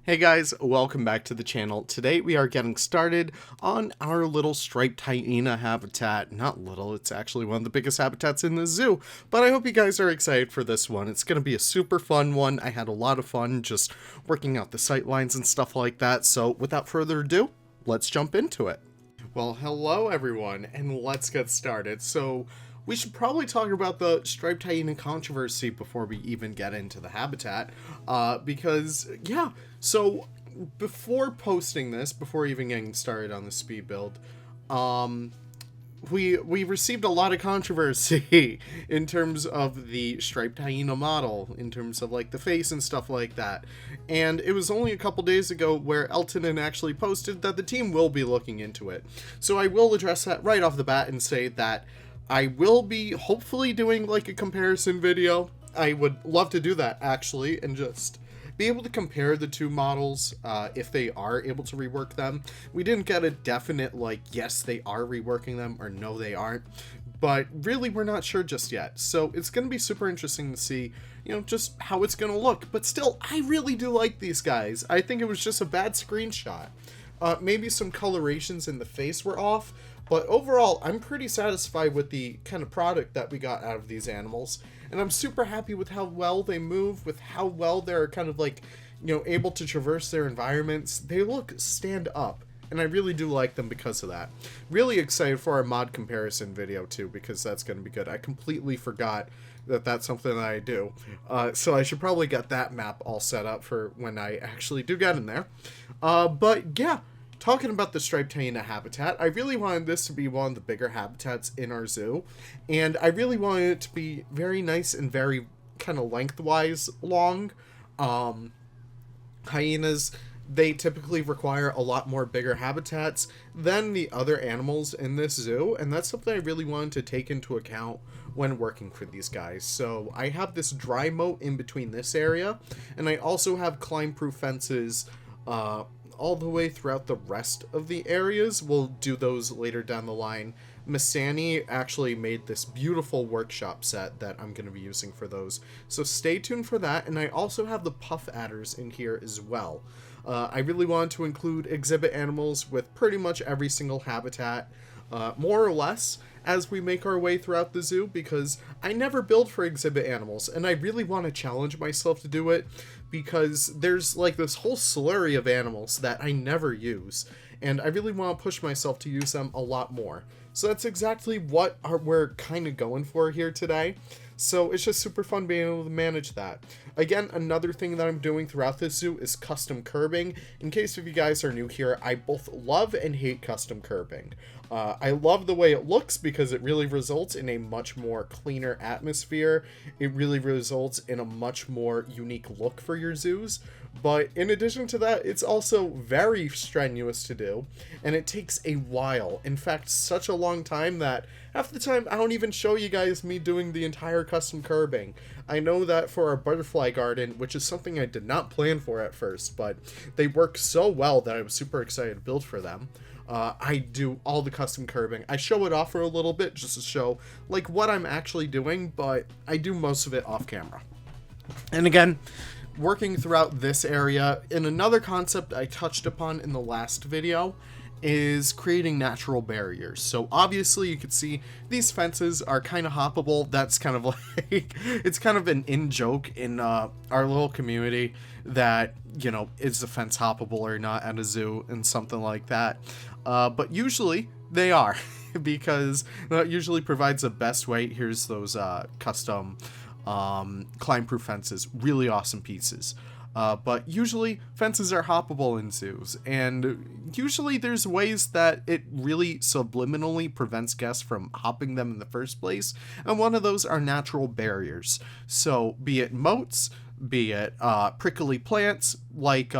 Hey guys, welcome back to the channel. Today we are getting started on our little striped hyena habitat. Not little, it's actually one of the biggest habitats in the zoo, but I hope you guys are excited for this one. It's going to be a super fun one. I had a lot of fun just working out the sight lines and stuff like that, so without further ado, let's jump into it. Well, hello everyone, and let's get started. So, we should probably talk about the striped hyena controversy before we even get into the habitat, because, yeah, so before posting this, before even getting started on the speed build, we received a lot of controversy in terms of the striped hyena model, in terms of like the face and stuff like that. And it was only a couple days ago where Eltonin actually posted that the team will be looking into it. So I will address that right off the bat and say that I will be hopefully doing like a comparison video. I would love to do that actually, and just be able to compare the two models if they are able to rework them. We didn't get a definite like yes they are reworking them or no they aren't, but really we're not sure just yet. So it's going to be super interesting to see, you know, just how it's going to look. But still, I really do like these guys. I think it was just a bad screenshot. Maybe some colorations in the face were off, but overall, I'm pretty satisfied with the kind of product that we got out of these animals. And I'm super happy with how well they move, with how well they're kind of like, you know, able to traverse their environments. They look stand up, and I really do like them because of that. Really excited for our mod comparison video too, because that's going to be good. I completely forgot that that's something that I do. So I should probably get that map all set up for when I actually do get in there. But yeah. Talking about the striped hyena habitat, I really wanted this to be one of the bigger habitats in our zoo, and I really wanted it to be very nice and very kind of lengthwise long. Hyenas, they typically require a lot more bigger habitats than the other animals in this zoo, and that's something I really wanted to take into account when working for these guys. So I have this dry moat in between this area, and I also have climb-proof fences all the way throughout the rest of the areas. We'll do those later down the line. Masani actually made this beautiful workshop set that I'm going to be using for those. So stay tuned for that. And I also have the puff adders in here as well. I really wanted to include exhibit animals with pretty much every single habitat, more or less, as we make our way throughout the zoo, because I never build for exhibit animals, and I really want to challenge myself to do it, because there's like this whole slurry of animals that I never use, and I really want to push myself to use them a lot more. So that's exactly what we're kind of going for here today. So it's just super fun being able to manage that. Again, another thing that I'm doing throughout this zoo is custom curbing. In case if you guys are new here, I both love and hate custom curbing. I love the way it looks because it really results in a much more cleaner atmosphere. It really results in a much more unique look for your zoos. But in addition to that, it's also very strenuous to do, and it takes a while. In fact, such a long time that half the time I don't even show you guys me doing the entire custom curbing. I know that for our butterfly garden, which is something I did not plan for at first, but they work so well that I was super excited to build for them. I do all the custom curbing. I show it off for a little bit just to show like what I'm actually doing, but I do most of it off camera. And again, working throughout this area, in another concept I touched upon in the last video, is creating natural barriers. So obviously you can see these fences are kind of hoppable. That's kind of like, it's kind of an in-joke in our little community that, you know, is the fence hoppable or not at a zoo and something like that. But usually they are because that usually provides the best way. Here's those custom climb-proof fences, really awesome pieces. But usually fences are hoppable in zoos, and usually there's ways that it really subliminally prevents guests from hopping them in the first place, and one of those are natural barriers. So be it moats, be it prickly plants, like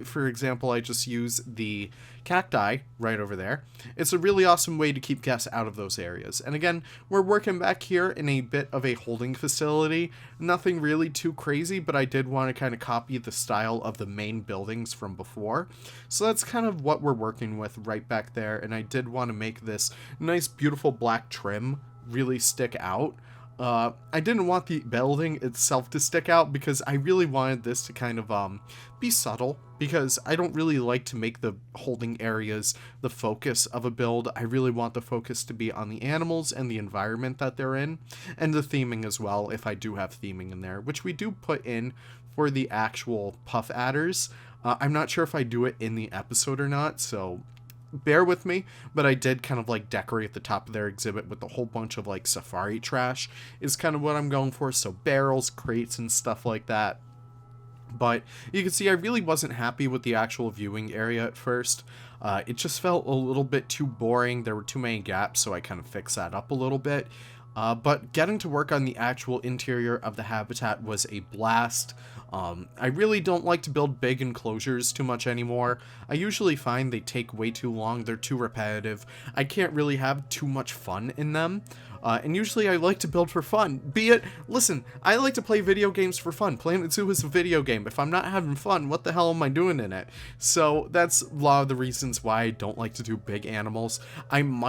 for example, I just use the cacti right over there. It's a really awesome way to keep guests out of those areas. And again, we're working back here in a bit of a holding facility. Nothing really too crazy, but I did want to kind of copy the style of the main buildings from before. So that's kind of what we're working with right back there. And I did want to make this nice, beautiful black trim really stick out. I didn't want the building itself to stick out because I really wanted this to kind of be subtle, because I don't really like to make the holding areas the focus of a build. I really want the focus to be on the animals and the environment that they're in, and the theming as well, if I do have theming in there, which we do put in for the actual puff adders. I'm not sure if I do it in the episode or not, so bear with me, but I did kind of like decorate the top of their exhibit with a whole bunch of like safari trash is kind of what I'm going for. So barrels, crates, and stuff like that. But you can see I really wasn't happy with the actual viewing area at first. It just felt a little bit too boring. There were too many gaps, so I kind of fixed that up a little bit. But getting to work on the actual interior of the habitat was a blast. I really don't like to build big enclosures too much anymore. I usually find they take way too long, they're too repetitive. I can't really have too much fun in them. And usually I like to build for fun. Listen, I like to play video games for fun. Planet Zoo is a video game. If I'm not having fun, what the hell am I doing in it? So that's a lot of the reasons why I don't like to do big animals. I'm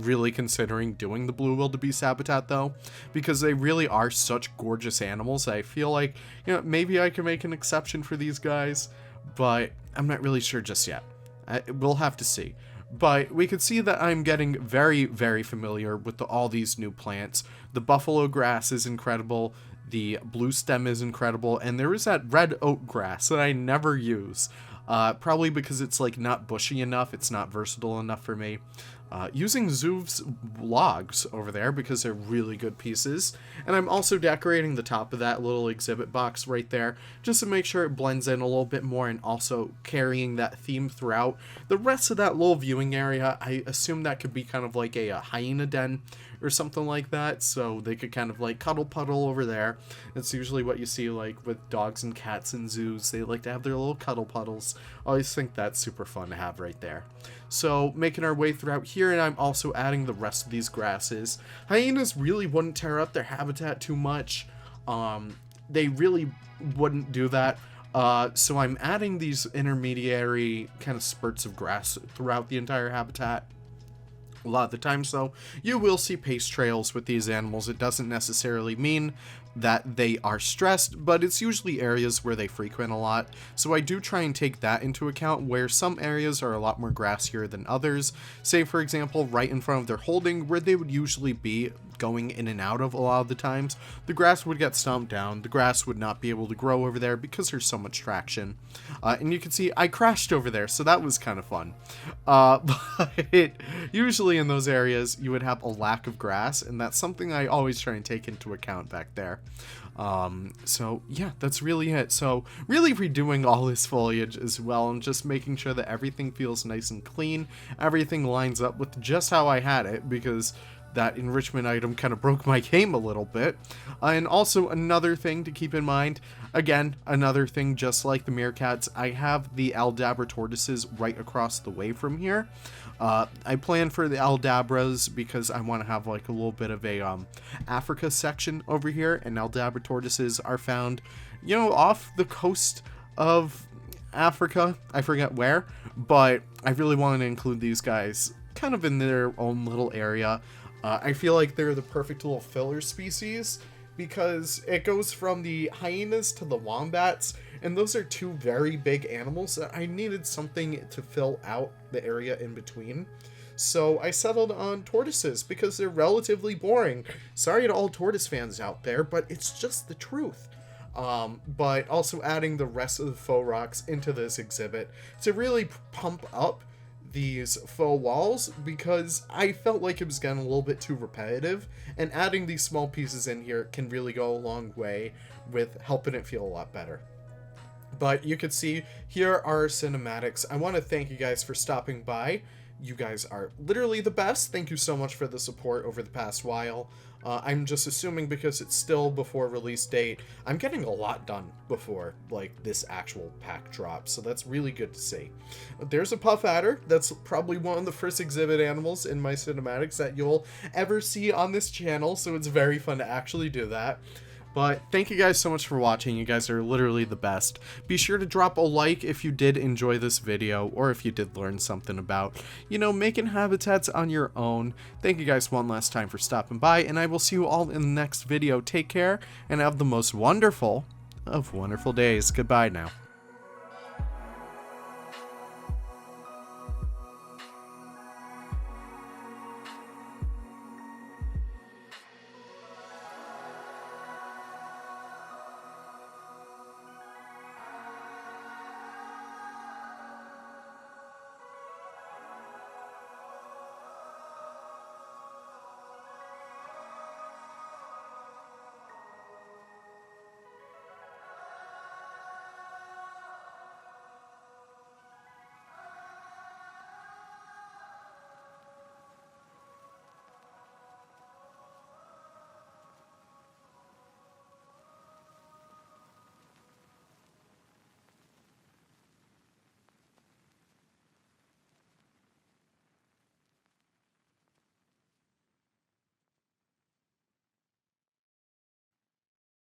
really considering doing the blue wildebeest habitat though, because they really are such gorgeous animals. I feel like, maybe I can make an exception for these guys, but I'm not really sure just yet. We'll have to see. But we can see that I'm getting very, very familiar with all these new plants. The buffalo grass is incredible, the blue stem is incredible, and there is that red oak grass that I never use. Probably because it's like not bushy enough, it's not versatile enough for me. Using Zoov's logs over there because they're really good pieces. And I'm also decorating the top of that little exhibit box right there just to make sure it blends in a little bit more, and also carrying that theme throughout. The rest of that little viewing area, I assume that could be kind of like a hyena den or something like that, so they could kind of like cuddle puddle over there. It's usually what you see like with dogs and cats in zoos. They like to have their little cuddle puddles. I always think that's super fun to have right there. So making our way throughout here, and I'm also adding the rest of these grasses. Hyenas really wouldn't tear up their habitat too much. They really wouldn't do that. So I'm adding these intermediary kind of spurts of grass throughout the entire habitat. A lot of the times, though, you will see pace trails with these animals. It doesn't necessarily mean that they are stressed, but it's usually areas where they frequent a lot. So I do try and take that into account, where some areas are a lot more grassier than others. Say, for example, right in front of their holding, where they would usually be going in and out of a lot of the times, the grass would get stomped down. The grass would not be able to grow over there because there's so much traction. And you can see I crashed over there, so that was kind of fun. But usually in those areas, you would have a lack of grass, and that's something I always try and take into account back there. So yeah, that's really it. So really redoing all this foliage as well, and just making sure that everything feels nice and clean. Everything lines up with just how I had it, because that enrichment item kind of broke my game a little bit. And also another thing to keep in mind, again, another thing just like the meerkats, I have the Aldabra tortoises right across the way from here. I plan for the Aldabras because I want to have like a little bit of a Africa section over here, and Aldabra tortoises are found, off the coast of Africa. I forget where, but I really wanted to include these guys kind of in their own little area. I feel like they're the perfect little filler species, because it goes from the hyenas to the wombats, and those are two very big animals that I needed something to fill out the area in between. So I settled on tortoises because they're relatively boring. Sorry to all tortoise fans out there, but it's just the truth. But also adding the rest of the faux rocks into this exhibit to really pump up these faux walls, because I felt like it was getting a little bit too repetitive, and adding these small pieces in here can really go a long way with helping it feel a lot better. But you can see here are our cinematics. I want to thank you guys for stopping by. You guys are literally the best. Thank you so much for the support over the past while. I'm just assuming because it's still before release date, I'm getting a lot done before like this actual pack drops, so that's really good to see. There's a puff adder. That's probably one of the first exhibit animals in my cinematics that you'll ever see on this channel, so it's very fun to actually do that. But thank you guys so much for watching. You guys are literally the best. Be sure to drop a like if you did enjoy this video, or if you did learn something about, you know, making habitats on your own. Thank you guys one last time for stopping by, and I will see you all in the next video. Take care, and have the most wonderful of wonderful days. Goodbye now.